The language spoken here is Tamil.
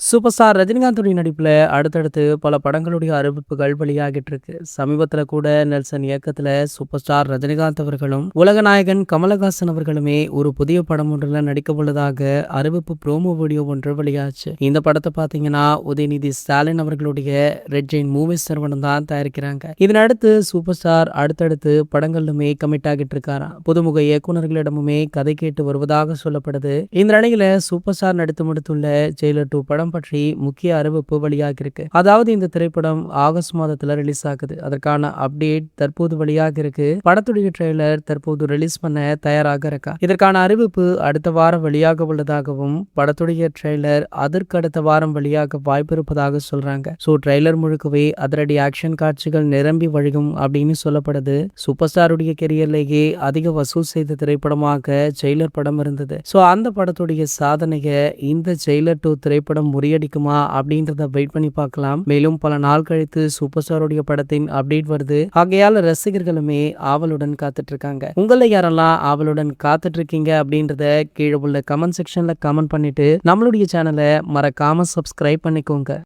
சூப்பர் ஸ்டார் ரஜினிகாந்துடைய நடிப்புல அடுத்தடுத்து பல படங்களுடைய அறிவிப்புகள் வெளியாகிட்டு இருக்கு. சமீபத்துல கூட நெல்சன் இயக்கத்துல சூப்பர் ஸ்டார் ரஜினிகாந்த் அவர்களும், உலகநாயகன் கமலஹாசன் அவர்களுமே ஒரு புதிய படம் ஒன்றுல நடிக்க உள்ளதாக அறிவிப்பு ப்ரோமோ வீடியோ ஒன்று வெளியாச்சு. இந்த படத்தை பாத்தீங்கன்னா உதயநிதி ஸ்டாலின் அவர்களுடைய ரெட் ஜெயின் மூவிஸ் நிறுவனம் தான் தயாரிக்கிறாங்க. இதனடுத்து சூப்பர் ஸ்டார் அடுத்தடுத்து படங்களுமே கமிட் ஆகிட்டு இருக்காராம். புதுமுக இயக்குநர்களிடமுமே கதை கேட்டு வருவதாக சொல்லப்படுது. இந்த நிலையில சூப்பர் ஸ்டார் நடித்து முடித்துள்ள ஜெயிலர் 2 படம் பற்றி முக்கிய அறிவிப்பு வெளியாகி இருக்கு. அதாவது இந்த திரைப்படம் ஆகஸ்ட் மாதத்துல ரிலீஸ் ஆகுது. அதற்கான அப்டேட் தற்போது வெளியாக இருக்கு. படத்துடைய ட்ரெய்லர் தற்போது ரிலீஸ் பண்ண தயாராக இருக்கா. இதற்கான அறிவிப்பு அடுத்த வாரம் வெளியாக உள்ளதாகவும், படத்துடைய ட்ரெய்லர் அதற்கு அடுத்த வாரம் வெளியாக வாய்ப்பு இருப்பதாக சொல்றாங்க. ட்ரெய்லர் முழுக்கவே அதிரடி ஆக்ஷன் காட்சிகள் நிரம்பி வழியும் அப்படின்னு சொல்லப்படுது. சூப்பர் ஸ்டாருடைய கெரியர்லேயே அதிக வசூல் செய்த திரைப்படமாக ஜெயிலர் படம் இருந்தது. அந்த படத்துடைய சாதனையை இந்த ஜெயிலர் 2 திரைப்படம் முறியடிக்குமா அப்படின்றத வெயிட் பண்ணி பார்க்கலாம். மேலும் பல நாள் கழித்து சூப்பர் ஸ்டாருடைய படத்தின் அப்டேட் வருது. ஆகையால ரசிகர்களுமே ஆவலுடன் காத்துட்டு இருக்காங்க. உங்களை யாரெல்லாம் ஆவலுடன் காத்துட்டு இருக்கீங்க அப்படின்றத கீழே உள்ள கமெண்ட் செக்ஷன்ல கமெண்ட் பண்ணிட்டு நம்மளுடைய சேனலை மறக்காம சப்ஸ்கிரைப் பண்ணிக்கோங்க.